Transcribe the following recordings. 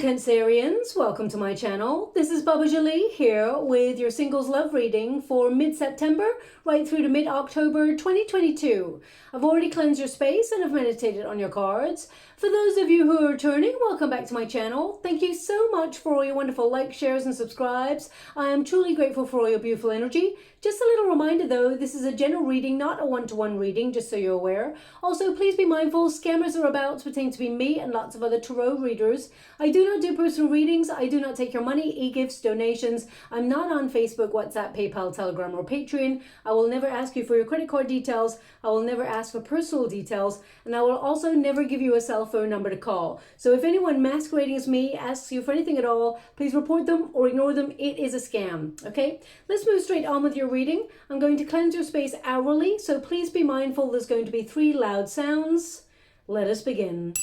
Cancerians, welcome to my channel. This is Baba Jolie here with your singles love reading for mid-September right through to mid-October 2022. I've already cleansed your space and have meditated on your cards. For those of you who are returning, welcome back to my channel. Thank you so much for all your wonderful likes, shares and subscribes. I am truly grateful for all your beautiful energy. Just a little reminder though, this is a general reading, not a one-to-one reading, just so you're aware. Also, please be mindful, scammers are about to pretend to be me and lots of other tarot readers. I do not do personal readings. I do not take your money, e-gifts, donations. I'm not on Facebook, WhatsApp, PayPal, Telegram or Patreon. I will never ask you for your credit card details. I will never ask for personal details. And I will also never give you a cell phone number to call. So if anyone masquerading as me asks you for anything at all, please report them or ignore them. It is a scam, okay? Let's move straight on with your reading. I'm going to cleanse your space hourly, so please be mindful there's going to be 3 loud sounds. Let us begin.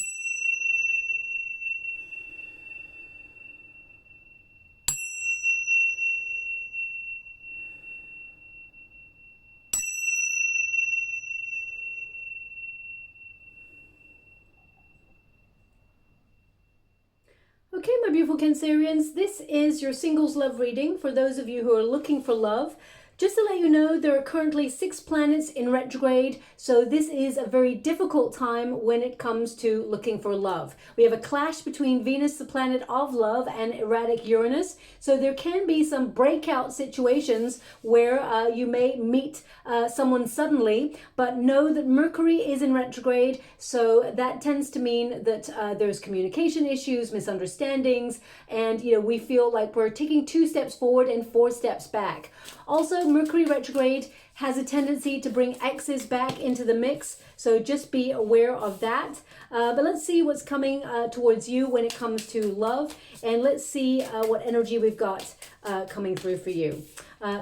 Okay, my beautiful Cancerians, this is your singles love reading for those of you who are looking for love. Just to let you know, there are currently 6 planets in retrograde, so this is a very difficult time when it comes to looking for love. We have a clash between Venus, the planet of love, and erratic Uranus, so there can be some breakout situations where you may meet someone suddenly, but know that Mercury is in retrograde, so that tends to mean that there's communication issues, misunderstandings, and we feel like we're taking 2 steps forward and 4 steps back. Also, Mercury retrograde has a tendency to bring exes back into the mix, so just be aware of that. But let's see what's coming towards you when it comes to love, and let's see what energy we've got coming through for you.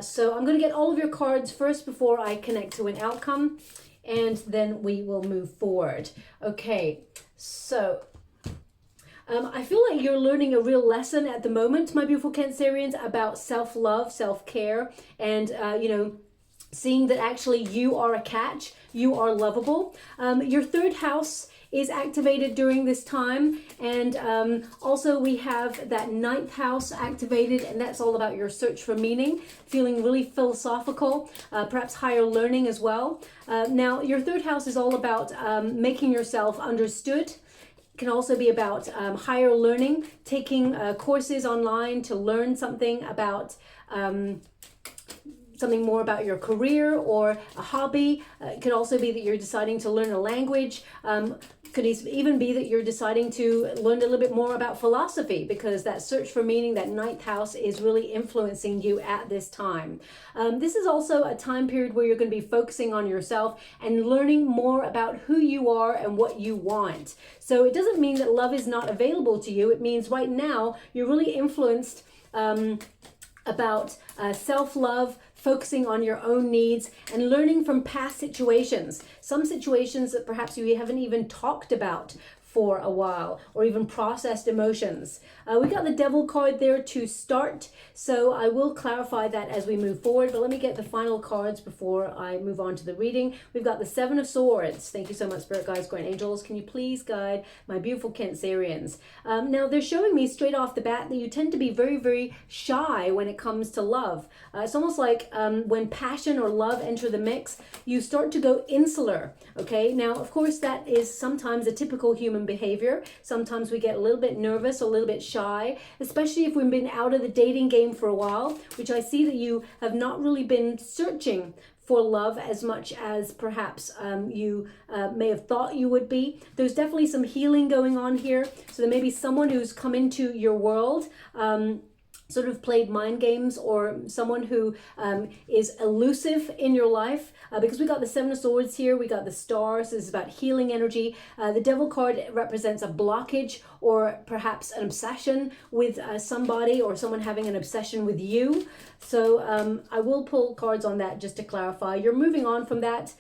So I'm going to get all of your cards first before I connect to an outcome, and then we will move forward. Okay, so I feel like you're learning a real lesson at the moment, my beautiful Cancerians, about self-love, self-care, and, seeing that actually you are a catch, you are lovable. Your 3rd house is activated during this time, and also we have that 9th house activated, and that's all about your search for meaning, feeling really philosophical, perhaps higher learning as well. Now, your 3rd house is all about making yourself understood. Can also be about higher learning, taking courses online to learn something about something more about your career or a hobby. It could also be that you're deciding to learn a language. Could even be that you're deciding to learn a little bit more about philosophy, because that search for meaning, that 9th house, is really influencing you at this time. This is also a time period where you're going to be focusing on yourself and learning more about who you are and what you want. So it doesn't mean that love is not available to you. It means right now you're really influenced about self-love, focusing on your own needs and learning from past situations. Some situations that perhaps you haven't even talked about for a while, or even processed emotions. We got the Devil card there to start, so I will clarify that as we move forward, but let me get the final cards before I move on to the reading. We've got the 7 of Swords. Thank you so much, Spirit Guides, Guardian Angels. Can you please guide my beautiful Cancerians? Now, they're showing me straight off the bat that you tend to be very, very shy when it comes to love. It's almost like when passion or love enter the mix, you start to go insular, okay? Now, of course, that is sometimes a typical human behavior. Sometimes we get a little bit nervous, a little bit shy, especially if we've been out of the dating game for a while, which I see that you have not really been searching for love as much as perhaps you may have thought you would be. There's definitely some healing going on here. So there may be someone who's come into your world, sort of played mind games, or someone who is elusive in your life, because we got the 7 of Swords here, we got the Star, so this is about healing energy. The Devil card represents a blockage or perhaps an obsession with somebody, or someone having an obsession with you. So I will pull cards on that just to clarify. You're moving on from that.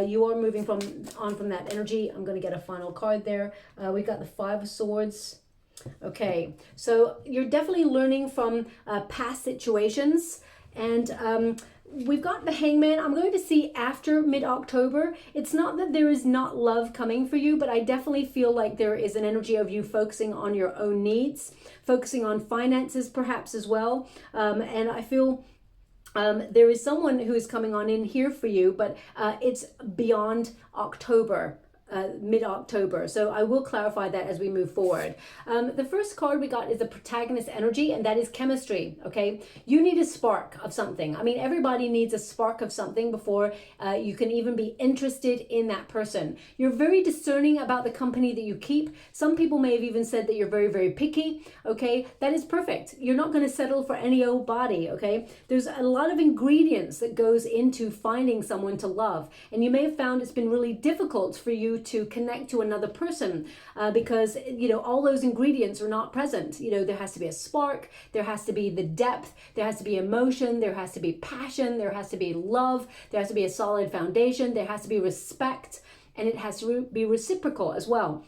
You are moving on from that energy. I'm going to get a final card there. We got the 5 of Swords. Okay, so you're definitely learning from past situations, and we've got the Hangman. I'm going to see after mid-October. It's not that there is not love coming for you, but I definitely feel like there is an energy of you focusing on your own needs, focusing on finances perhaps as well. And I feel there is someone who is coming on in here for you, but it's beyond October. Mid-October. So I will clarify that as we move forward. The first card we got is the protagonist energy, and that is chemistry. Okay, you need a spark of something. I mean, everybody needs a spark of something before you can even be interested in that person. You're very discerning about the company that you keep. Some people may have even said that you're very, very picky. Okay, that is perfect. You're not going to settle for any old body. Okay, there's a lot of ingredients that goes into finding someone to love, and you may have found it's been really difficult for you to connect to another person because, you know, all those ingredients are not present. You know, there has to be a spark, there has to be the depth, there has to be emotion, there has to be passion, there has to be love, there has to be a solid foundation, there has to be respect, and it has to be reciprocal as well.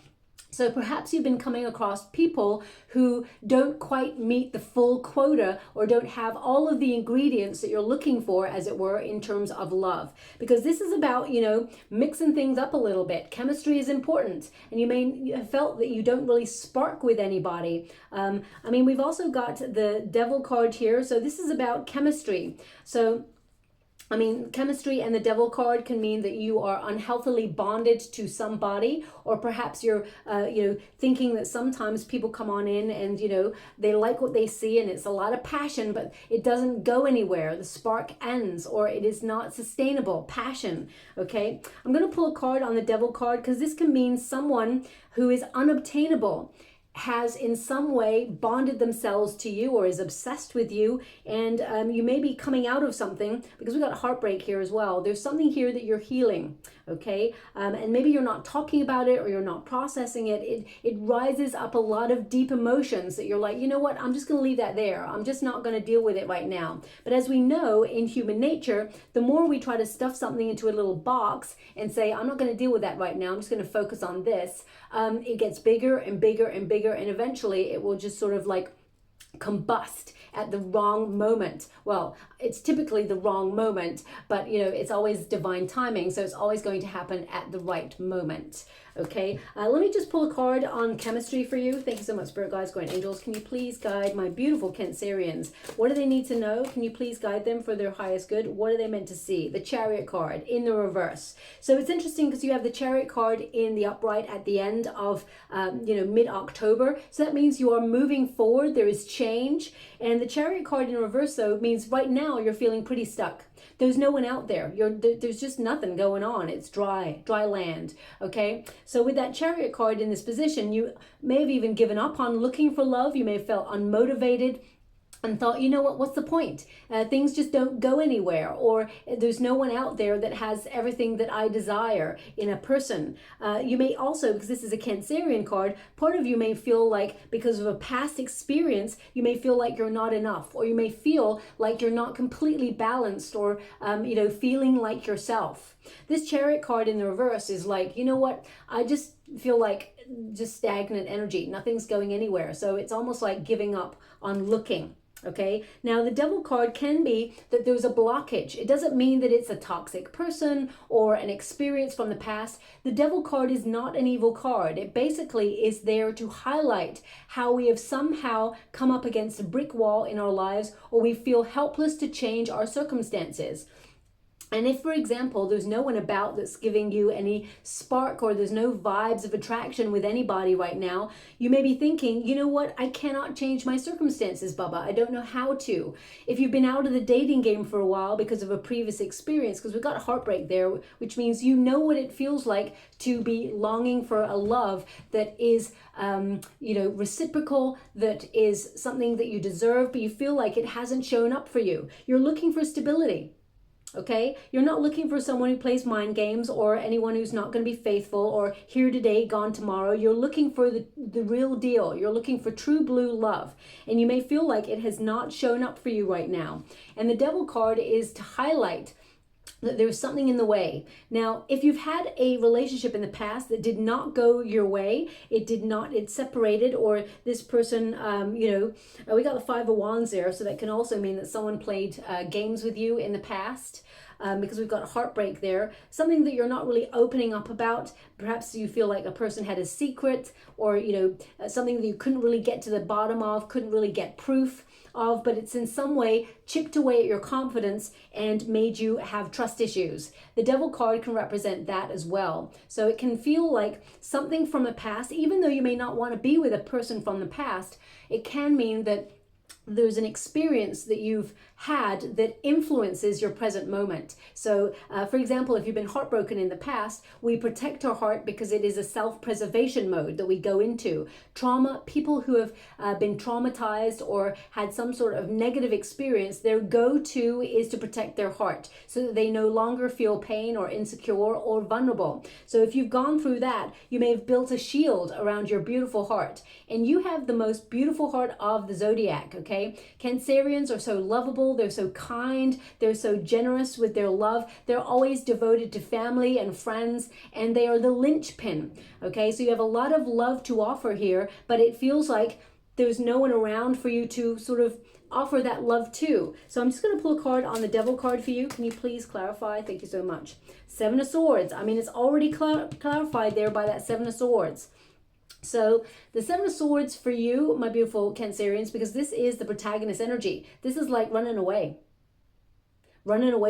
So perhaps you've been coming across people who don't quite meet the full quota or don't have all of the ingredients that you're looking for, as it were, in terms of love. Because this is about, you know, mixing things up a little bit. Chemistry is important, and you may have felt that you don't really spark with anybody. I mean, we've also got the Devil card here. So this is about chemistry. So I mean, chemistry and the Devil card can mean that you are unhealthily bonded to somebody, or perhaps you're, you know, thinking that sometimes people come on in and, you know, they like what they see and it's a lot of passion, but it doesn't go anywhere. The spark ends, or it is not sustainable. Passion, okay? I'm going to pull a card on the Devil card because this can mean someone who is unobtainable, has in some way bonded themselves to you or is obsessed with you, and you may be coming out of something, because we got heartbreak here as well. There's something here that you're healing, okay? And maybe you're not talking about it or you're not processing it. It rises up a lot of deep emotions that you're like, you know what, I'm just going to leave that there. I'm just not going to deal with it right now. But as we know in human nature, the more we try to stuff something into a little box and say, I'm not going to deal with that right now, I'm just going to focus on this, it gets bigger and bigger and bigger, and eventually it will just sort of like combust at the wrong moment. Well, it's typically the wrong moment, but you know, it's always divine timing, so it's always going to happen at the right moment. Okay, let me just pull a card on chemistry for you. Thank you so much, Spirit Guides, Guardian Angels. Can you please guide my beautiful Cancerians? What do they need to know? Can you please guide them for their highest good? What are they meant to see? The Chariot card in the reverse. So it's interesting because you have the Chariot card in the upright at the end of, you know, mid-October. So that means you are moving forward. There is change. And the Chariot card in reverse, though, means right now you're feeling pretty stuck. There's no one out there. There's just nothing going on. It's dry land, okay? So with that Chariot card in this position, you may have even given up on looking for love. You may have felt unmotivated and thought, you know what, what's the point? Things just don't go anywhere, or there's no one out there that has everything that I desire in a person. You may also, because this is a Cancerian card, part of you may feel like, because of a past experience, you may feel like you're not enough, or you may feel like you're not completely balanced, or, you know, feeling like yourself. This Chariot card in the reverse is like, you know what, I just feel like just stagnant energy. Nothing's going anywhere. So it's almost like giving up on looking. Okay, now the Devil card can be that there's a blockage. It doesn't mean that it's a toxic person or an experience from the past. The Devil card is not an evil card. It basically is there to highlight how we have somehow come up against a brick wall in our lives, or we feel helpless to change our circumstances. And if, for example, there's no one about that's giving you any spark, or there's no vibes of attraction with anybody right now, you may be thinking, you know what, I cannot change my circumstances, Bubba. I don't know how to. If you've been out of the dating game for a while because of a previous experience, because we've got heartbreak there, which means you know what it feels like to be longing for a love that is, you know, reciprocal, that is something that you deserve, but you feel like it hasn't shown up for you. You're looking for stability. Okay, you're not looking for someone who plays mind games, or anyone who's not going to be faithful, or here today, gone tomorrow. You're looking for the real deal. You're looking for true blue love. And you may feel like it has not shown up for you right now. And the Devil card is to highlight that there's something in the way. Now, if you've had a relationship in the past that did not go your way, it separated, or this person, we got the Five of Wands there, so that can also mean that someone played games with you in the past. Because we've got heartbreak there, something that you're not really opening up about. Perhaps you feel like a person had a secret, or something that you couldn't really get to the bottom of, couldn't really get proof of, but it's in some way chipped away at your confidence and made you have trust issues. The Devil card can represent that as well. So it can feel like something from the past, even though you may not want to be with a person from the past, it can mean that there's an experience that you've had that influences your present moment. So, for example, if you've been heartbroken in the past, we protect our heart because it is a self-preservation mode that we go into. Trauma, people who have been traumatized or had some sort of negative experience, their go-to is to protect their heart so that they no longer feel pain or insecure or vulnerable. So if you've gone through that, you may have built a shield around your beautiful heart, and you have the most beautiful heart of the zodiac, okay? Cancerians are so lovable, they're so kind, they're so generous with their love, they're always devoted to family and friends, and they are the linchpin, okay? So you have a lot of love to offer here, but it feels like there's no one around for you to sort of offer that love to. So I'm just going to pull a card on the Devil card for you. Can you please clarify? Thank you so much. Seven of Swords. I mean, it's already clarified there by that Seven of Swords. So the Seven of Swords for you, my beautiful Cancerians, because this is the protagonist energy. This is like running away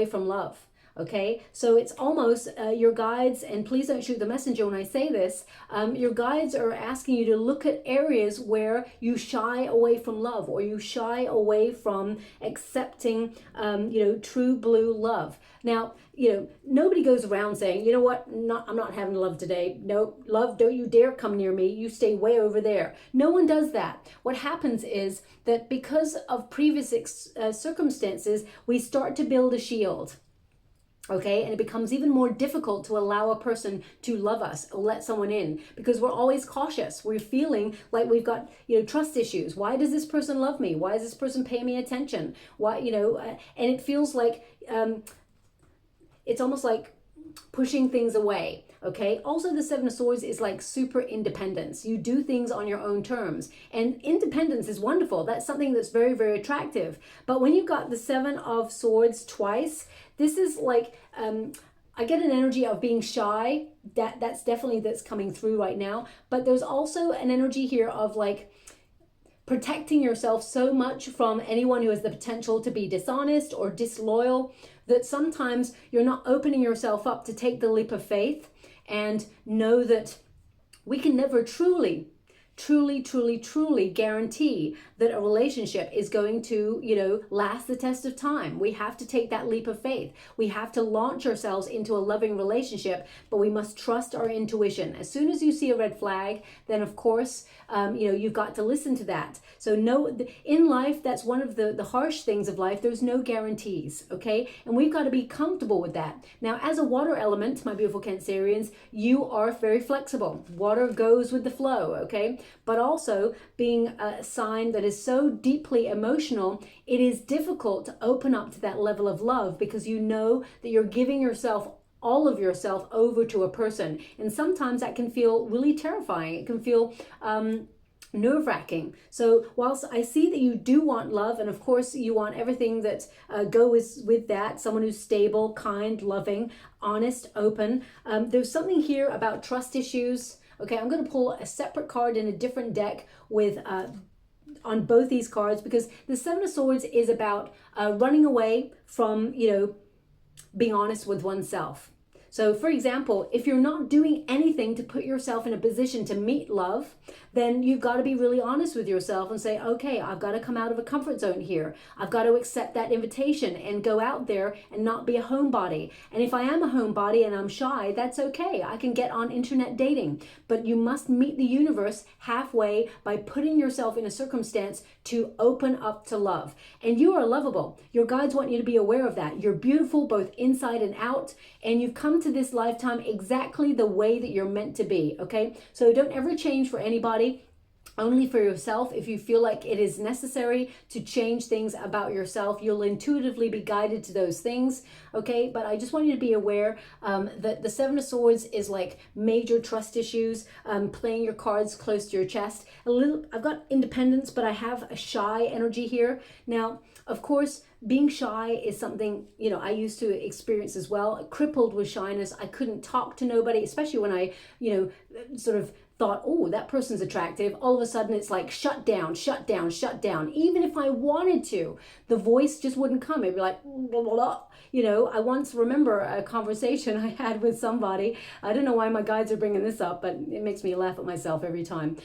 from love. Okay, so it's almost your guides, and please don't shoot the messenger when I say this, your guides are asking you to look at areas where you shy away from love, or you shy away from accepting, true blue love. Now, nobody goes around saying, you know what, I'm not having love today. No, love, don't you dare come near me. You stay way over there. No one does that. What happens is that because of previous circumstances, we start to build a shield. Okay, and it becomes even more difficult to allow a person to love us or let someone in, because we're always cautious. We're feeling like we've got, trust issues. Why does this person love me? Why does this person pay me attention? Why, and it feels like it's almost like pushing things away. Okay, also the Seven of Swords is like super independence. You do things on your own terms, and independence is wonderful. That's something that's very, very attractive. But when you've got the Seven of Swords twice, this is like, I get an energy of being shy. That's coming through right now. But there's also an energy here of like protecting yourself so much from anyone who has the potential to be dishonest or disloyal, that sometimes you're not opening yourself up to take the leap of faith and know that we can never truly guarantee that a relationship is going to, last the test of time. We have to take that leap of faith. We have to launch ourselves into a loving relationship, but we must trust our intuition. As soon as you see a red flag, then of course, you've got to listen to that. So in life, that's one of the harsh things of life. There's no guarantees, okay? And we've got to be comfortable with that. Now, as a water element, my beautiful Cancerians, you are very flexible. Water goes with the flow, okay? But also being a sign that is so deeply emotional, it is difficult to open up to that level of love, because you know that you're giving yourself, all of yourself, over to a person. And sometimes that can feel really terrifying. It can feel nerve-wracking. So whilst I see that you do want love, and of course you want everything that goes with that, someone who's stable, kind, loving, honest, open, there's something here about trust issues. Okay, I'm going to pull a separate card in a different deck with on both these cards, because the Seven of Swords is about running away from, being honest with oneself. So for example, if you're not doing anything to put yourself in a position to meet love, then you've got to be really honest with yourself and say, okay, I've got to come out of a comfort zone here. I've got to accept that invitation and go out there and not be a homebody. And if I am a homebody and I'm shy, that's okay. I can get on internet dating. But you must meet the universe halfway by putting yourself in a circumstance to open up to love. And you are lovable. Your guides want you to be aware of that. You're beautiful both inside and out, and you've come to this lifetime exactly the way that you're meant to be, okay? So don't ever change for anybody. only for yourself. If you feel like it is necessary to change things about yourself, you'll intuitively be guided to those things, okay? But I just want you to be aware that the Seven of Swords is like major trust issues, playing your cards close to your chest. I've got independence, but I have a shy energy here. Now, of course, being shy is something, you know, I used to experience as well. Crippled with shyness. I couldn't talk to nobody, especially when I, you know, sort of thought, oh, that person's attractive. All of a sudden it's like shut down, shut down, shut down. Even if I wanted to, the voice just wouldn't come. It'd be like, blah, blah, blah. You know, I once remember a conversation I had with somebody. I don't know why my guides are bringing this up, but it makes me laugh at myself every time.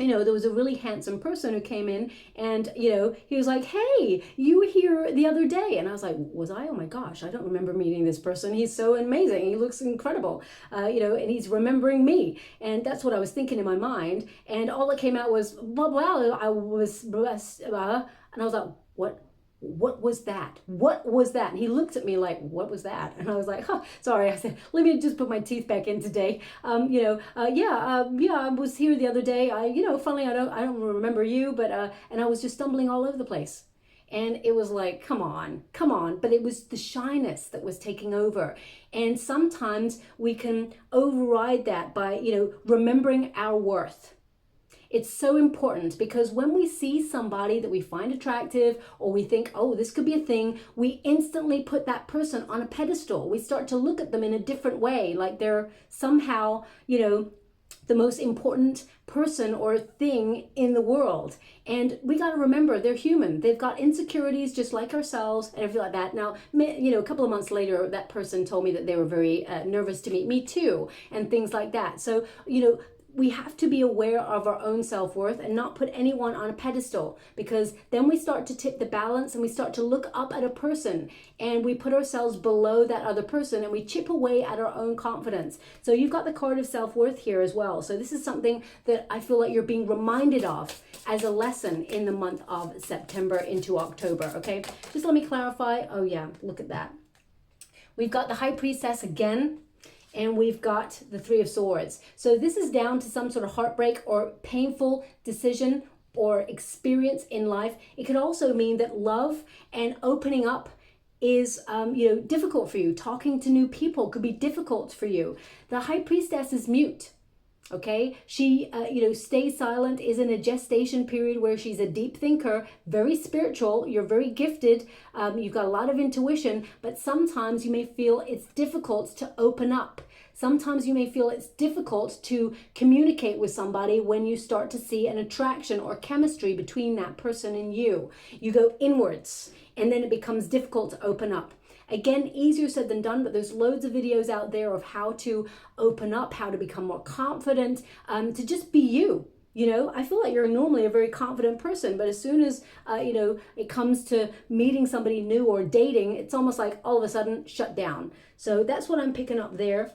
You know, there was a really handsome person who came in and, you know, he was like, hey, you were here the other day. And I was like, was I? Oh my gosh, I don't remember meeting this person. He's so amazing. He looks incredible, you know, and he's remembering me. And that's what I was thinking in my mind. And all that came out was, well, I was blessed. And I was like, what was that? What was that? And he looked at me like, what was that? And I was like, oh, sorry. I said, let me just put my teeth back in today. You know, yeah, I was here the other day. You know, funnily, I don't remember you, but, and I was just stumbling all over the place. And it was like, come on. But it was the shyness that was taking over. And sometimes we can override that by, you know, remembering our worth. It's so important because when we see somebody that we find attractive or we think, oh, this could be a thing, we instantly put that person on a pedestal. We start to look at them in a different way, like they're somehow, you know, the most important person or thing in the world. And we got to remember they're human. They've got insecurities just like ourselves and everything like that. Now, you know, a couple of months later, that person told me that they were very nervous to meet me too and things like that. So, you know, we have to be aware of our own self-worth and not put anyone on a pedestal, because then we start to tip the balance and we start to look up at a person and we put ourselves below that other person and we chip away at our own confidence. So you've got the card of self-worth here as well. So this is something that I feel like you're being reminded of as a lesson in the month of September into October, okay? Just let me clarify. Oh yeah, look at that. We've got the High Priestess again. And we've got the Three of Swords. So this is down to some sort of heartbreak or painful decision or experience in life. It could also mean that love and opening up is, you know, difficult for you. Talking to new people could be difficult for you. The High Priestess is mute. Okay, she, you know, stays silent, is in a gestation period where she's a deep thinker, very spiritual, you're very gifted, you've got a lot of intuition, but sometimes you may feel it's difficult to open up. Sometimes you may feel it's difficult to communicate with somebody when you start to see an attraction or chemistry between that person and you. You go inwards and then it becomes difficult to open up. Again, easier said than done, but there's loads of videos out there of how to open up, how to become more confident, to just be you. You know, I feel like you're normally a very confident person, but as soon as, you know, it comes to meeting somebody new or dating, it's almost like all of a sudden shut down. So that's what I'm picking up there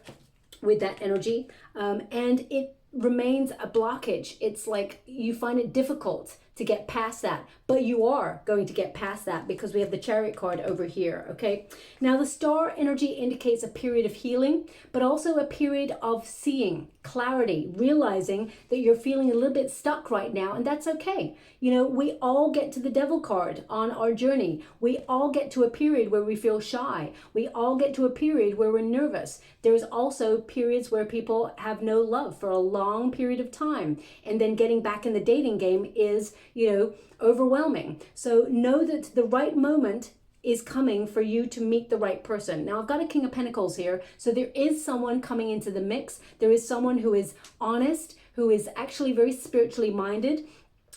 with that energy. And it remains a blockage. It's like you find it difficult to get past that, but you are going to get past that because we have the Chariot card over here, okay? Now the star energy indicates a period of healing, but also a period of seeing, clarity, realizing that you're feeling a little bit stuck right now, and that's okay. You know, we all get to the Devil card on our journey. We all get to a period where we feel shy. We all get to a period where we're nervous. There's also periods where people have no love for a long period of time, and then getting back in the dating game is, you know, overwhelming. So know that the right moment is coming for you to meet the right person. Now I've got a King of Pentacles here, so there is someone coming into the mix. There is someone who is honest, who is actually very spiritually minded,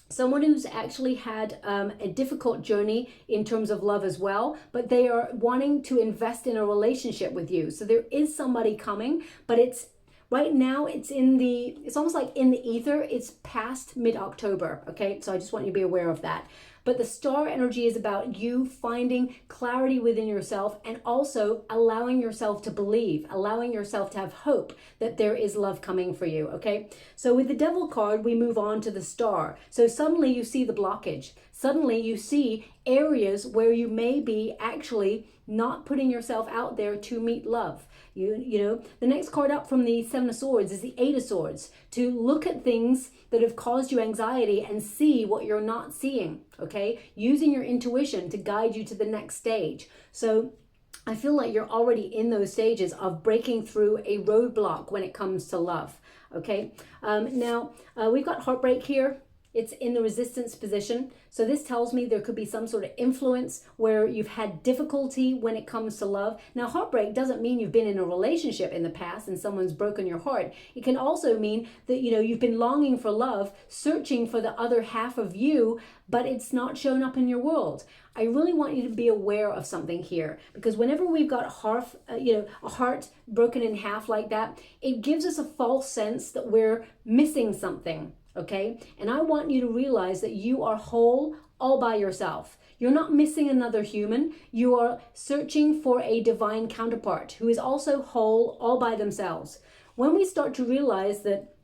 someone who's actually had a difficult journey in terms of love as well, but they are wanting to invest in a relationship with you. So there is somebody coming, but it's right now, it's almost like in the ether. It's past mid-October, okay? So I just want you to be aware of that. But the star energy is about you finding clarity within yourself and also allowing yourself to believe, allowing yourself to have hope that there is love coming for you, okay? So with the Devil card, we move on to the star. So suddenly you see the blockage. Suddenly you see areas where you may be actually not putting yourself out there to meet love. You know, the next card up from the Seven of Swords is the Eight of Swords. To look at things that have caused you anxiety and see what you're not seeing, okay? Using your intuition to guide you to the next stage. So I feel like you're already in those stages of breaking through a roadblock when it comes to love, okay? Now, we've got heartbreak here. It's in the resistance position. So this tells me there could be some sort of influence where you've had difficulty when it comes to love. Now, heartbreak doesn't mean you've been in a relationship in the past and someone's broken your heart. It can also mean that, you know, you've been longing for love, searching for the other half of you, but it's not shown up in your world. I really want you to be aware of something here, because whenever we've got a heart broken in half like that, it gives us a false sense that we're missing something. Okay, and I want you to realize that you are whole all by yourself. You're not missing another human. You are searching for a divine counterpart who is also whole all by themselves. When we start to realize that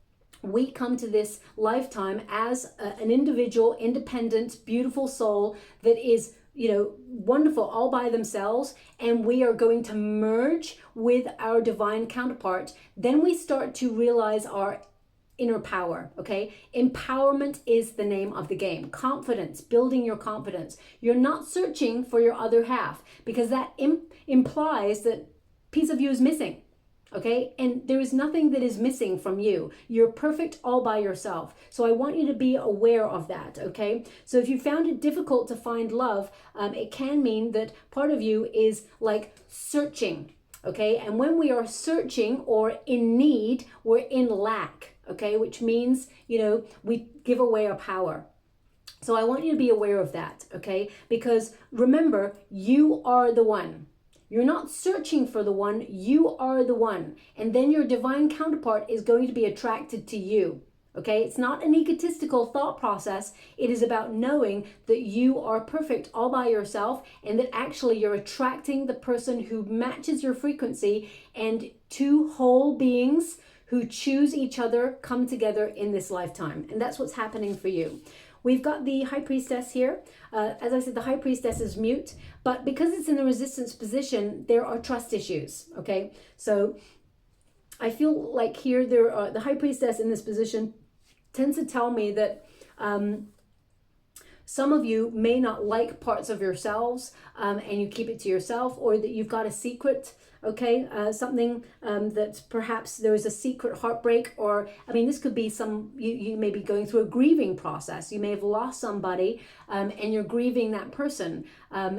we come to this lifetime as an individual, independent, beautiful soul that is, you know, wonderful all by themselves, and we are going to merge with our divine counterpart, then we start to realize our inner power, okay? Empowerment is the name of the game. Confidence, building your confidence. You're not searching for your other half, because that implies that piece of you is missing, okay? And there is nothing that is missing from you. You're perfect all by yourself. So I want you to be aware of that, okay? So if you found it difficult to find love, it can mean that part of you is like searching, okay? And when we are searching or in need, we're in lack. Okay, which means, you know, we give away our power. So I want you to be aware of that, okay? Because remember, you are the one. You're not searching for the one, you are the one. And then your divine counterpart is going to be attracted to you, okay? It's not an egotistical thought process. It is about knowing that you are perfect all by yourself, and that actually you're attracting the person who matches your frequency, and two whole beings who choose each other come together in this lifetime. And that's what's happening for you. We've got the High Priestess here. As I said, the High Priestess is mute, but because it's in the resistance position, there are trust issues, okay? So I feel like here, the High Priestess in this position tends to tell me that some of you may not like parts of yourselves, and you keep it to yourself, or that you've got a secret, okay, something that perhaps there is a secret heartbreak, or I mean, this could be you may be going through a grieving process. You may have lost somebody, and you're grieving that person,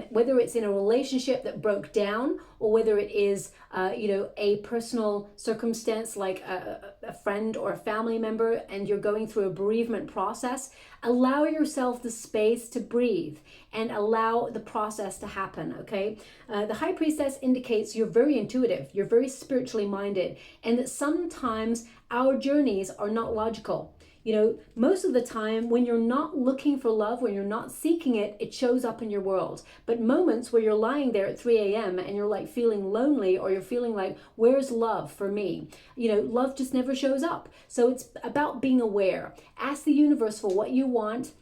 whether it's in a relationship that broke down, or whether it is you know, a personal circumstance like a friend or a family member, and you're going through a bereavement process. Allow yourself the space to breathe and allow the process to happen, okay? The High Priestess indicates you're very intuitive, you're very spiritually minded, and that sometimes our journeys are not logical. You know, most of the time when you're not looking for love, when you're not seeking it, it shows up in your world. But moments where you're lying there at 3 a.m. and you're like feeling lonely, or you're feeling like, where's love for me? You know, love just never shows up. So it's about being aware. Ask the universe for what you want,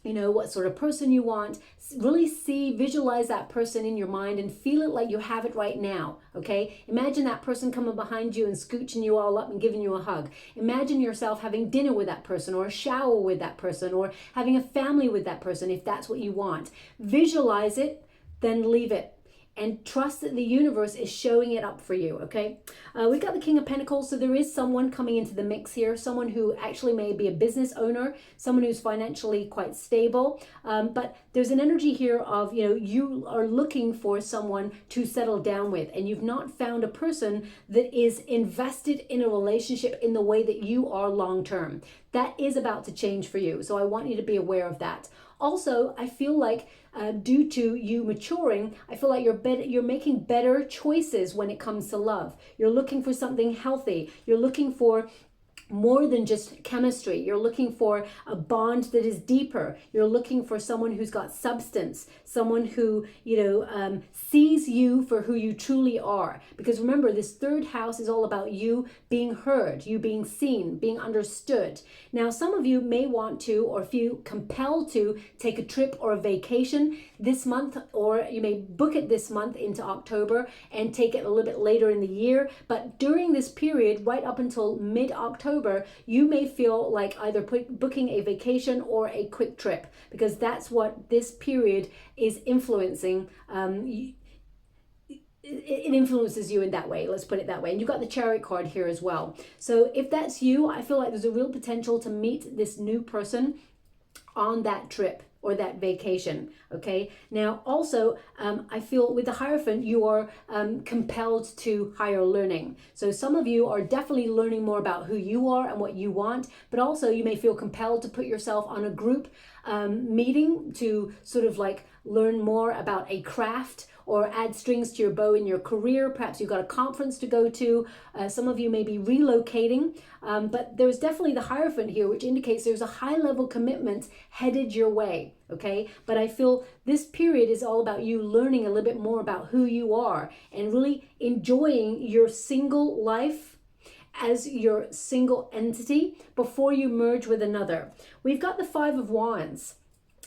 you know, what sort of person you want. Really visualize that person in your mind and feel it like you have it right now, okay? Imagine that person coming behind you and scooching you all up and giving you a hug. Imagine yourself having dinner with that person, or a shower with that person, or having a family with that person, if that's what you want. Visualize it, then leave it. And trust that the universe is showing it up for you, okay? We've got the King of Pentacles, so there is someone coming into the mix here, someone who actually may be a business owner, someone who's financially quite stable, but there's an energy here of, you know, you are looking for someone to settle down with, and you've not found a person that is invested in a relationship in the way that you are long-term. That is about to change for you, so I want you to be aware of that. Also, I feel like due to you maturing, I feel like you're making better choices when it comes to love. You're looking for something healthy. You're looking for more than just chemistry. You're looking for a bond that is deeper. You're looking for someone who's got substance, someone who, sees you for who you truly are. Because remember, this third house is all about you being heard, you being seen, being understood. Now, some of you may want to, or feel compelled to, take a trip or a vacation this month, or you may book it this month into October and take it a little bit later in the year. But during this period, right up until mid-October, you may feel like either booking a vacation or a quick trip, because that's what this period is influencing. It influences you in that way, let's put it that way. And you've got the Chariot card here as well. So if that's you, I feel like there's a real potential to meet this new person on that trip or that vacation, okay? Now, also, I feel with the Hierophant, you are compelled to higher learning. So some of you are definitely learning more about who you are and what you want, but also you may feel compelled to put yourself on a group meeting to sort of like learn more about a craft or add strings to your bow in your career. Perhaps you've got a conference to go to. Some of you may be relocating, but there's definitely the Hierophant here, which indicates there's a high level commitment headed your way, okay? But I feel this period is all about you learning a little bit more about who you are and really enjoying your single life as your single entity before you merge with another. We've got the Five of Wands.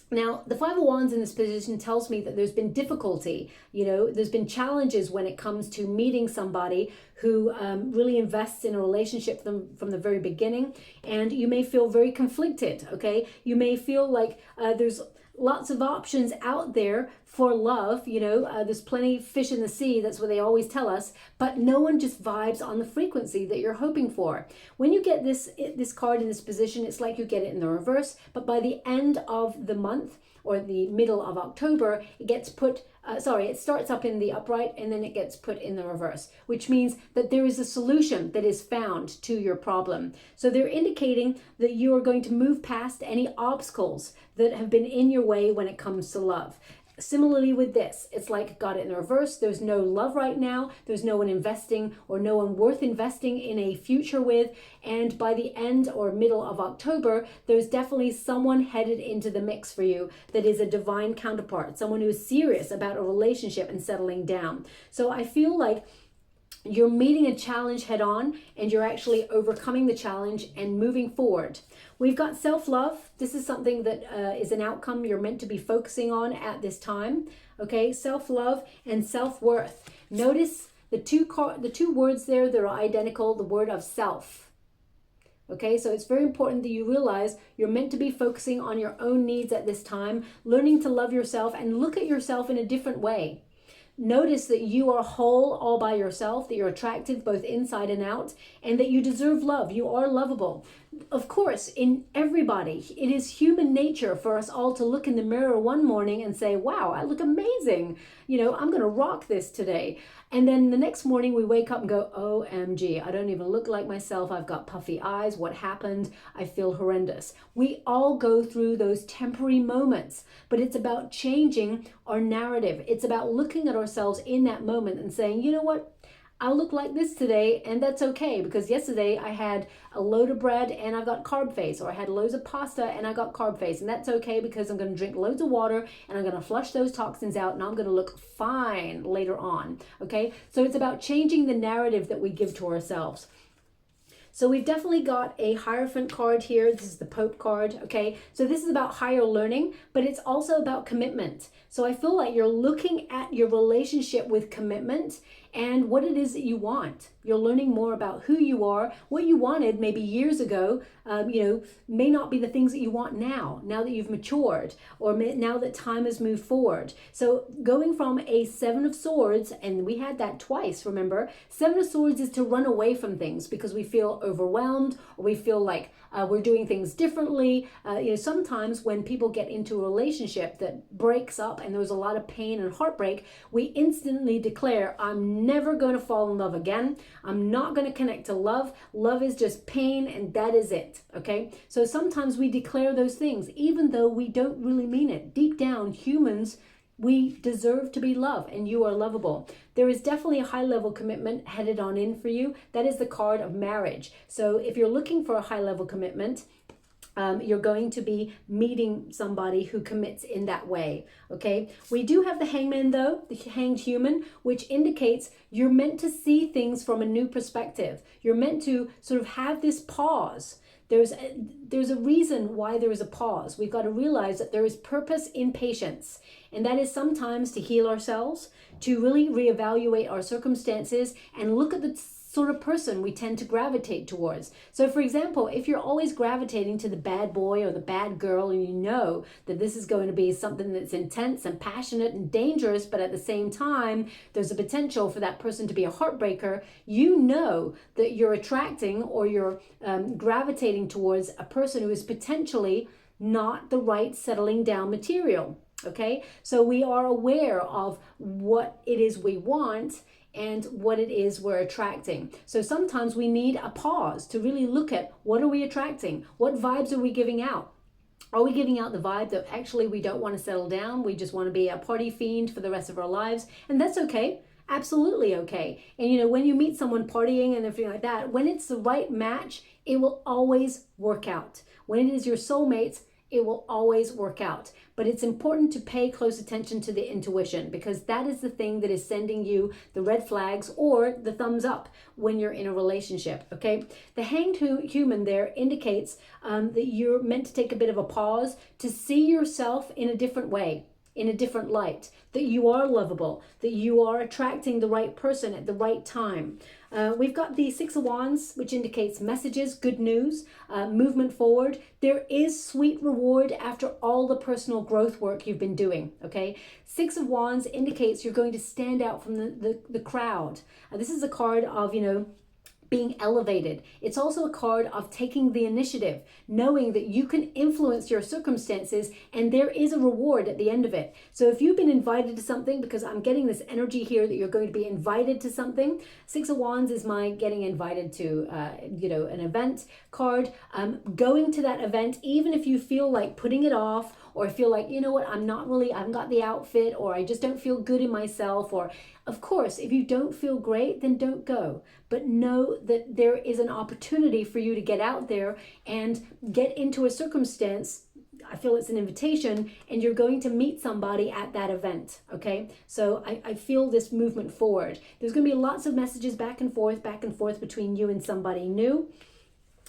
Now, the Five of Wands in this position tells me that there's been difficulty, there's been challenges when it comes to meeting somebody who really invests in a relationship from the very beginning, and you may feel very conflicted, okay? You may feel like there's lots of options out there for love, there's plenty of fish in the sea, that's what they always tell us, but no one just vibes on the frequency that you're hoping for. When you get this card in this position, it's like you get it in the reverse, but by the end of the month or the middle of October, it gets put, it starts up in the upright and then it gets put in the reverse, which means that there is a solution that is found to your problem. So they're indicating that you are going to move past any obstacles that have been in your way when it comes to love. Similarly with this, it's like got it in the reverse. There's no love right now. There's no one investing or no one worth investing in a future with. And by the end or middle of October, there's definitely someone headed into the mix for you that is a divine counterpart, someone who is serious about a relationship and settling down. So I feel like you're meeting a challenge head on and you're actually overcoming the challenge and moving forward. We've got self-love. This is something that is an outcome you're meant to be focusing on at this time. Okay, self-love and self-worth. Notice the two words there that are identical, the word of self. Okay, so it's very important that you realize you're meant to be focusing on your own needs at this time, learning to love yourself and look at yourself in a different way. Notice that you are whole all by yourself, that you're attractive both inside and out, and that you deserve love. You are lovable. Of course, in everybody, it is human nature for us all to look in the mirror one morning and say, wow, I look amazing. I'm going to rock this today. And then the next morning we wake up and go, OMG, I don't even look like myself. I've got puffy eyes. What happened? I feel horrendous. We all go through those temporary moments, but it's about changing our narrative. It's about looking at ourselves in that moment and saying, you know what? I look like this today, and that's okay, because yesterday I had a load of bread and I got carb face, or I had loads of pasta and I got carb face, and that's okay because I'm going to drink loads of water and I'm going to flush those toxins out and I'm going to look fine later on, okay? So it's about changing the narrative that we give to ourselves. So we've definitely got a Hierophant card here. This is the Pope card, okay? So this is about higher learning, but it's also about commitment. So I feel like you're looking at your relationship with commitment and what it is that you want. You're learning more about who you are. What you wanted maybe years ago, may not be the things that you want now that you've matured, or now that time has moved forward. So going from a Seven of Swords, and we had that twice, remember? Seven of Swords is to run away from things because we feel overwhelmed, or we feel like we're doing things differently. Sometimes when people get into a relationship that breaks up and there's a lot of pain and heartbreak, we instantly declare, I'm never going to fall in love again. I'm not going to connect to love. Love is just pain, and that is it. Okay? So sometimes we declare those things, even though we don't really mean it. Deep down, humans we deserve to be loved, and you are lovable. There is definitely a high level commitment headed on in for you. That is the card of marriage. So if you're looking for a high level commitment, you're going to be meeting somebody who commits in that way, okay? We do have the hangman though, the hanged human, which indicates you're meant to see things from a new perspective. You're meant to sort of have this pause. There's a reason why there is a pause. We've got to realize that there is purpose in patience, and that is sometimes to heal ourselves, to really reevaluate our circumstances and look at the sort of person we tend to gravitate towards. So for example, if you're always gravitating to the bad boy or the bad girl, and you know that this is going to be something that's intense and passionate and dangerous, but at the same time there's a potential for that person to be a heartbreaker, you know that you're attracting or you're gravitating towards a person who is potentially not the right settling down material. Okay, so we are aware of what it is we want and what it is we're attracting. So sometimes we need a pause to really look at, what are we attracting? What vibes are we giving out? Are we giving out the vibe that actually we don't want to settle down? We just want to be a party fiend for the rest of our lives? And that's okay. Absolutely okay. And you know, when you meet someone partying and everything like that, when it's the right match, it will always work out. When it is your soulmate, it will always work out. But it's important to pay close attention to the intuition, because that is the thing that is sending you the red flags or the thumbs up when you're in a relationship, okay? The hanged human there indicates that you're meant to take a bit of a pause to see yourself in a different way, in a different light, that you are lovable, that you are attracting the right person at the right time. We've got the Six of Wands, which indicates messages, good news, movement forward. There is sweet reward after all the personal growth work you've been doing, okay? Six of Wands indicates you're going to stand out from the crowd. This is a card of, you know, being elevated. It's also a card of taking the initiative, knowing that you can influence your circumstances and there is a reward at the end of it. So if you've been invited to something, because I'm getting this energy here that you're going to be invited to something, Six of Wands is my getting invited to, you know, an event card. Going to that event, even if you feel like putting it off, or feel like, you know what, I haven't got the outfit, or I just don't feel good in myself, or of course, if you don't feel great, then don't go. But know that there is an opportunity for you to get out there and get into a circumstance. I feel it's an invitation, and you're going to meet somebody at that event, okay? So I feel this movement forward. There's going to be lots of messages back and forth between you and somebody new.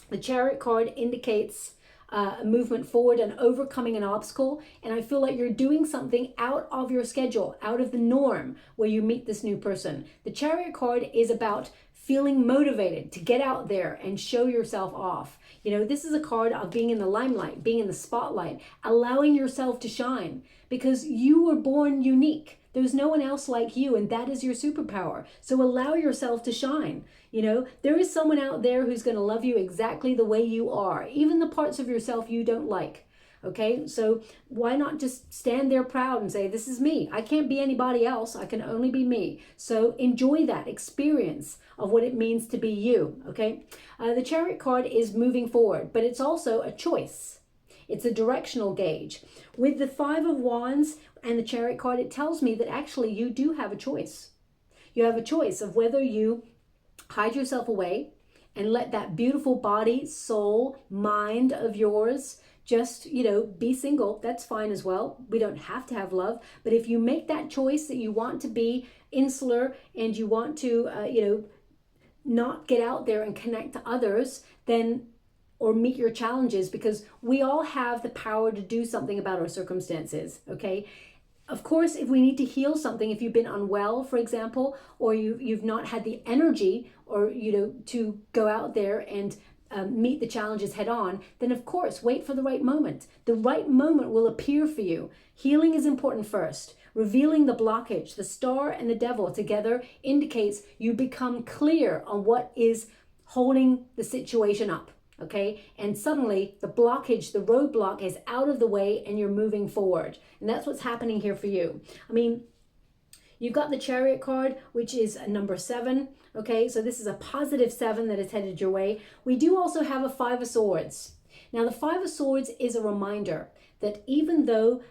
The Chariot card indicates a movement forward and overcoming an obstacle, and I feel like you're doing something out of your schedule, out of the norm, where you meet this new person. The Chariot card is about feeling motivated to get out there and show yourself off. You know, this is a card of being in the limelight, being in the spotlight, allowing yourself to shine, because you were born unique. There's no one else like you, and that is your superpower. So allow yourself to shine. You know, there is someone out there who's going to love you exactly the way you are, even the parts of yourself you don't like. Okay, so why not just stand there proud and say, this is me. I can't be anybody else. I can only be me. So enjoy that experience of what it means to be you. Okay, the Chariot card is moving forward, but it's also a choice. It's a directional gauge. With the Five of Wands and the Chariot card, it tells me that actually you do have a choice. You have a choice of whether you hide yourself away and let that beautiful body, soul, mind of yours just, you know, be single. That's fine as well. We don't have to have love. But if you make that choice that you want to be insular and you want to, you know, not get out there and connect to others, then, or meet your challenges, because we all have the power to do something about our circumstances, okay? Of course, if we need to heal something, if you've been unwell, for example, or you've not had the energy, or, you know, to go out there and meet the challenges head on, then of course, wait for the right moment. The right moment will appear for you. Healing is important first. Revealing the blockage, the star and the devil together indicates you become clear on what is holding the situation up. Okay, and suddenly the blockage, the roadblock is out of the way and you're moving forward. And that's what's happening here for you. I mean, you've got the Chariot card, which is number 7. Okay, so this is a positive 7 that is headed your way. We do also have a Five of Swords. Now, the Five of Swords is a reminder that even though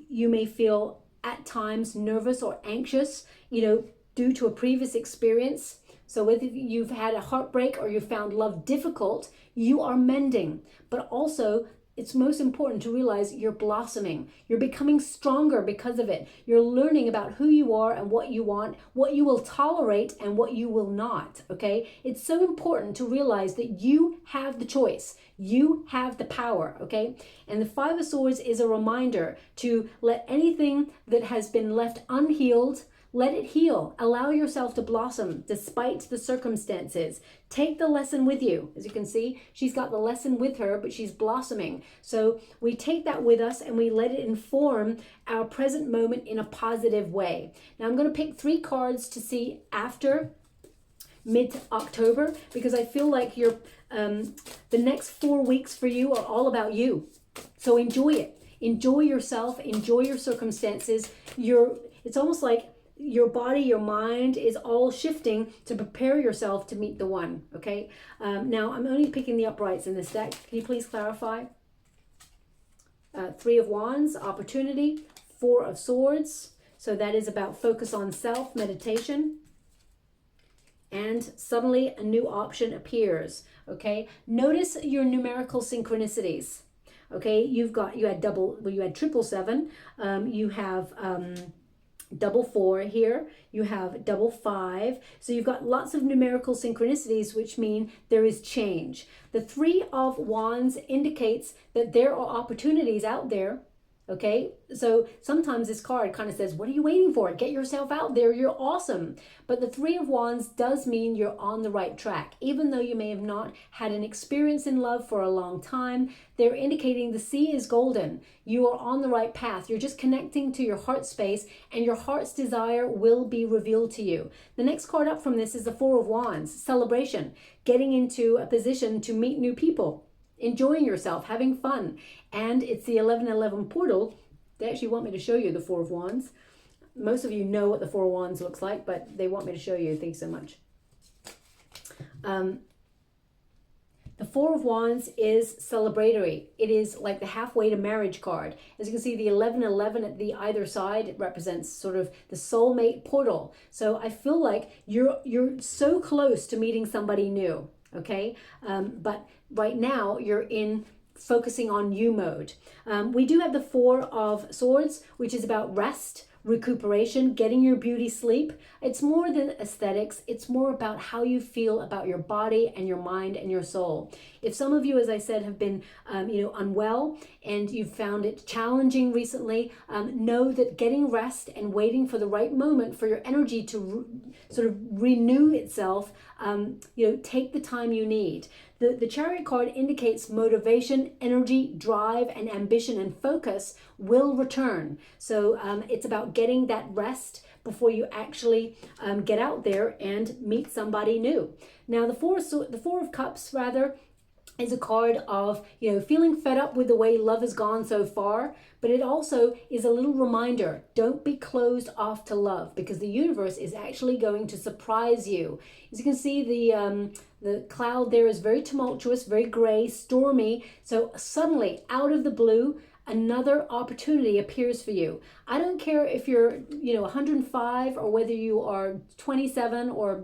you may feel at times nervous or anxious, you know, due to a previous experience. So whether you've had a heartbreak or you found love difficult, you are mending. But also, it's most important to realize you're blossoming. You're becoming stronger because of it. You're learning about who you are and what you want, what you will tolerate and what you will not, okay? It's so important to realize that you have the choice. You have the power, okay? And the Five of Swords is a reminder to let anything that has been left unhealed, let it heal. Allow yourself to blossom despite the circumstances. Take the lesson with you. As you can see, she's got the lesson with her, but she's blossoming. So we take that with us and we let it inform our present moment in a positive way. Now I'm going to pick 3 cards to see after mid-October, because I feel like you're, the next 4 weeks for you are all about you. So enjoy it. Enjoy yourself. Enjoy your circumstances. It's almost like your body, your mind is all shifting to prepare yourself to meet the one, okay? Now, I'm only picking the uprights in this deck. Can you please clarify? 3 of Wands, opportunity. 4 of Swords. So that is about focus on self, meditation. And suddenly a new option appears, okay? Notice your numerical synchronicities, okay? You had triple seven. You have double 4 here, you have double 5, so you've got lots of numerical synchronicities, which mean there is change. The 3 of Wands indicates that there are opportunities out there, okay? So sometimes this card kind of says, what are you waiting for? Get yourself out there, you're awesome. But the 3 of Wands does mean you're on the right track. Even though you may have not had an experience in love for a long time, they're indicating the sea is golden. You are on the right path. You're just connecting to your heart space, and your heart's desire will be revealed to you. The next card up from this is the 4 of Wands, celebration, getting into a position to meet new people, enjoying yourself, having fun. And it's the 1111 portal. They actually want me to show you the 4 of Wands. Most of you know what the 4 of Wands looks like, but they want me to show you. Thanks so much. The 4 of Wands is celebratory. It is like the halfway to marriage card. As you can see, the 1111 at the either side, it represents sort of the soulmate portal. So I feel like you're so close to meeting somebody new, okay? But right now you're in focusing on you mode. We do have the 4 of Swords, which is about rest, recuperation, getting your beauty sleep. It's more than aesthetics. It's more about how you feel about your body and your mind and your soul. If some of you, as I said, have been unwell and you've found it challenging recently, know that getting rest and waiting for the right moment for your energy to sort of renew itself, take the time you need. The Chariot card indicates motivation, energy, drive, and ambition and focus will return. So it's about getting that rest before you actually get out there and meet somebody new. Now, the Four of Cups, rather, is a card of, feeling fed up with the way love has gone so far, but it also is a little reminder, don't be closed off to love, because the universe is actually going to surprise you. As you can see, the cloud there is very tumultuous, very gray, stormy. So suddenly, out of the blue, another opportunity appears for you. I don't care if you're, 105 or whether you are 27 or,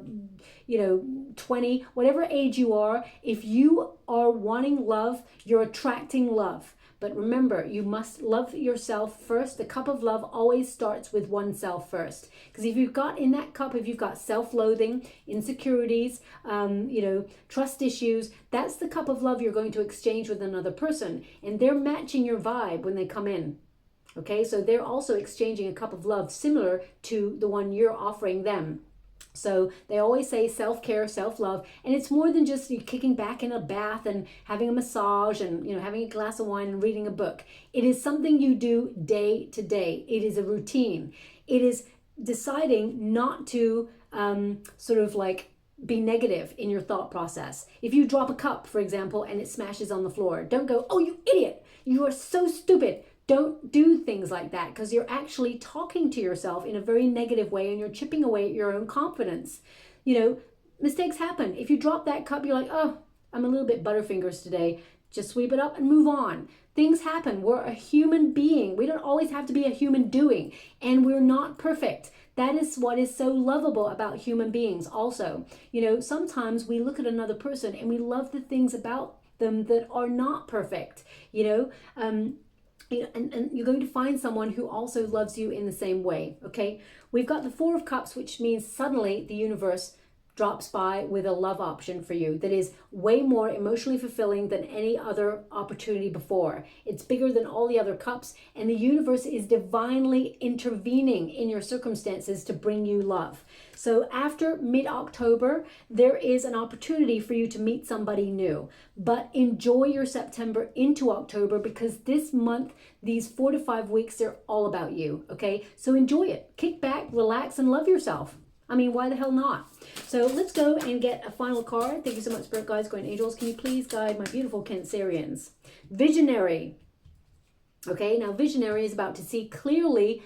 20, whatever age you are. If you are wanting love, you're attracting love. But remember, you must love yourself first. The cup of love always starts with oneself first. Because if you've got in that cup, if you've got self-loathing, insecurities, trust issues, that's the cup of love you're going to exchange with another person. And they're matching your vibe when they come in. Okay, so they're also exchanging a cup of love similar to the one you're offering them. So they always say self-care, self-love, and it's more than just you kicking back in a bath and having a massage and having a glass of wine and reading a book. It is something you do day to day. It is a routine. It is deciding not to be negative in your thought process. If you drop a cup, for example, and it smashes on the floor, don't go, "Oh, you idiot, you are so stupid." Don't do things like that, because you're actually talking to yourself in a very negative way and you're chipping away at your own confidence. Mistakes happen. If you drop that cup, you're like, "Oh, I'm a little bit butterfingers today." Just sweep it up and move on. Things happen. We're a human being. We don't always have to be a human doing, and we're not perfect. That is what is so lovable about human beings also. You know, sometimes we look at another person and we love the things about them that are not perfect, you know, and you're going to find someone who also loves you in the same way, okay? We've got the Four of Cups, which means suddenly the universe drops by with a love option for you that is way more emotionally fulfilling than any other opportunity before. It's bigger than all the other cups, and the universe is divinely intervening in your circumstances to bring you love. So after mid-October, there is an opportunity for you to meet somebody new, but enjoy your September into October, because this month, these 4 to 5 weeks, they're all about you, okay? So enjoy it. Kick back, relax, and love yourself. I mean, why the hell not? So let's go and get a final card. Thank you so much, Spirit Guides, Guardian Angels. Can you please guide my beautiful Cancerians? Visionary. Okay, now visionary is about to see clearly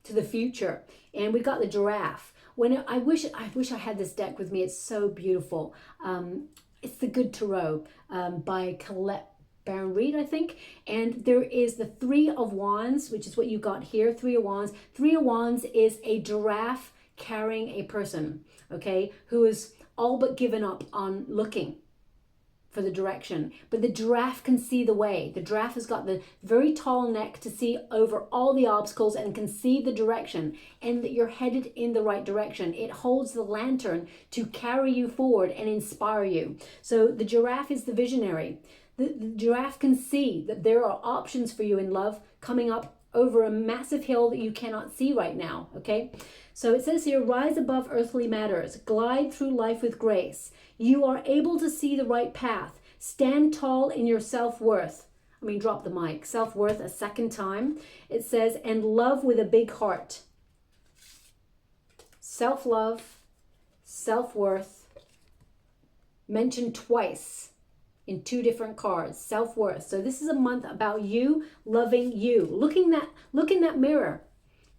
to the future. And we got the giraffe. I wish I had this deck with me. It's so beautiful. It's the Good Tarot by Colette Baron Reed, I think. And there is the Three of Wands, which is what you got here. Three of Wands. Three of Wands is a giraffe carrying a person, okay, who is all but given up on looking for the direction. But the giraffe can see the way. The giraffe has got the very tall neck to see over all the obstacles and can see the direction, and that you're headed in the right direction. It holds the lantern to carry you forward and inspire you. So the giraffe is the visionary. The giraffe can see that there are options for you in love coming up over a massive hill that you cannot see right now, okay? So it says here, rise above earthly matters, glide through life with grace. You are able to see the right path. Stand tall in your self-worth. I mean, drop the mic. Self-worth a second time. It says, and love with a big heart. Self-love, self-worth, mentioned twice in 2 different cards. Self-worth. So this is a month about you loving you. Look in that mirror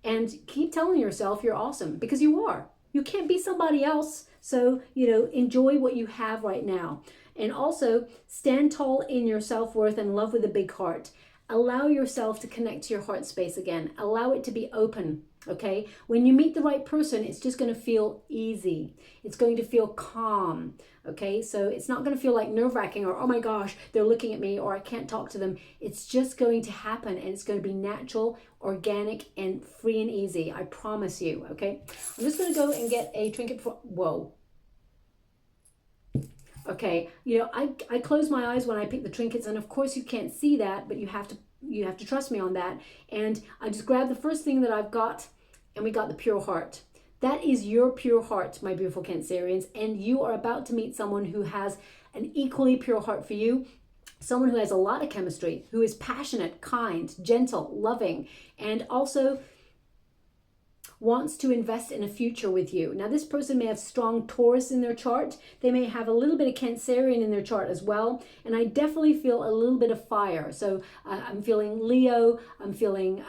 and keep telling yourself you're awesome, because you are. You can't be somebody else. So, you know, enjoy what you have right now. And also stand tall in your self-worth and love with a big heart. Allow yourself to connect to your heart space again. Allow it to be open, okay? When you meet the right person, it's just going to feel easy. It's going to feel calm, okay? So it's not going to feel like nerve-wracking or, oh my gosh, they're looking at me, or I can't talk to them. It's just going to happen, and it's going to be natural, organic, and free and easy. I promise you, okay? I'm just going to go and get a trinket for, whoa. Okay, you know, I close my eyes when I pick the trinkets, and of course you can't see that, but you have to trust me on that. And I just grabbed the first thing that I've got, and we got the pure heart. That is your pure heart, my beautiful Cancerians, and you are about to meet someone who has an equally pure heart for you. Someone who has a lot of chemistry, who is passionate, kind, gentle, loving, and also wants to invest in a future with you. Now, this person may have strong Taurus in their chart. They may have a little bit of Cancerian in their chart as well. And I definitely feel a little bit of fire. So I'm feeling Leo, I'm feeling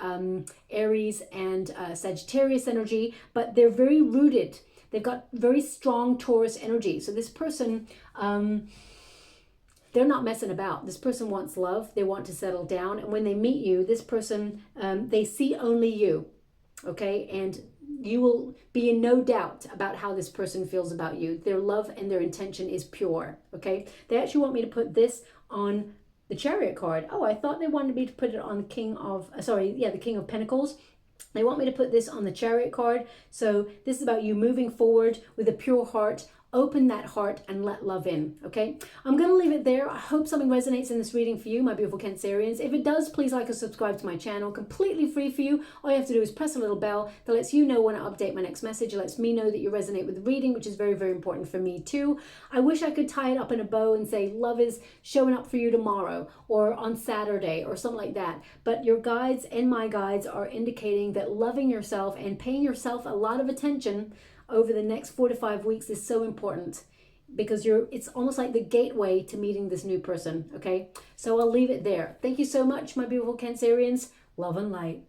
Aries and Sagittarius energy, but they're very rooted. They've got very strong Taurus energy. So this person, they're not messing about. This person wants love. They want to settle down. And when they meet you, this person, they see only you. Okay, and you will be in no doubt about how this person feels about you. Their love and their intention is pure. Okay, they actually want me to put this on the Chariot card. Oh, I thought they wanted me to put it on the King of, the King of Pentacles. They want me to put this on the Chariot card. So this is about you moving forward with a pure heart. Open that heart and let love in, okay? I'm going to leave it there. I hope something resonates in this reading for you, my beautiful Cancerians. If it does, please like and subscribe to my channel. Completely free for you. All you have to do is press a little bell that lets you know when I update my next message. It lets me know that you resonate with the reading, which is very, very important for me too. I wish I could tie it up in a bow and say love is showing up for you tomorrow or on Saturday or something like that. But your guides and my guides are indicating that loving yourself and paying yourself a lot of attention over the next 4 to 5 weeks is so important, because it's almost like the gateway to meeting this new person, okay? So I'll leave it there. Thank you so much, my beautiful Cancerians. Love and light.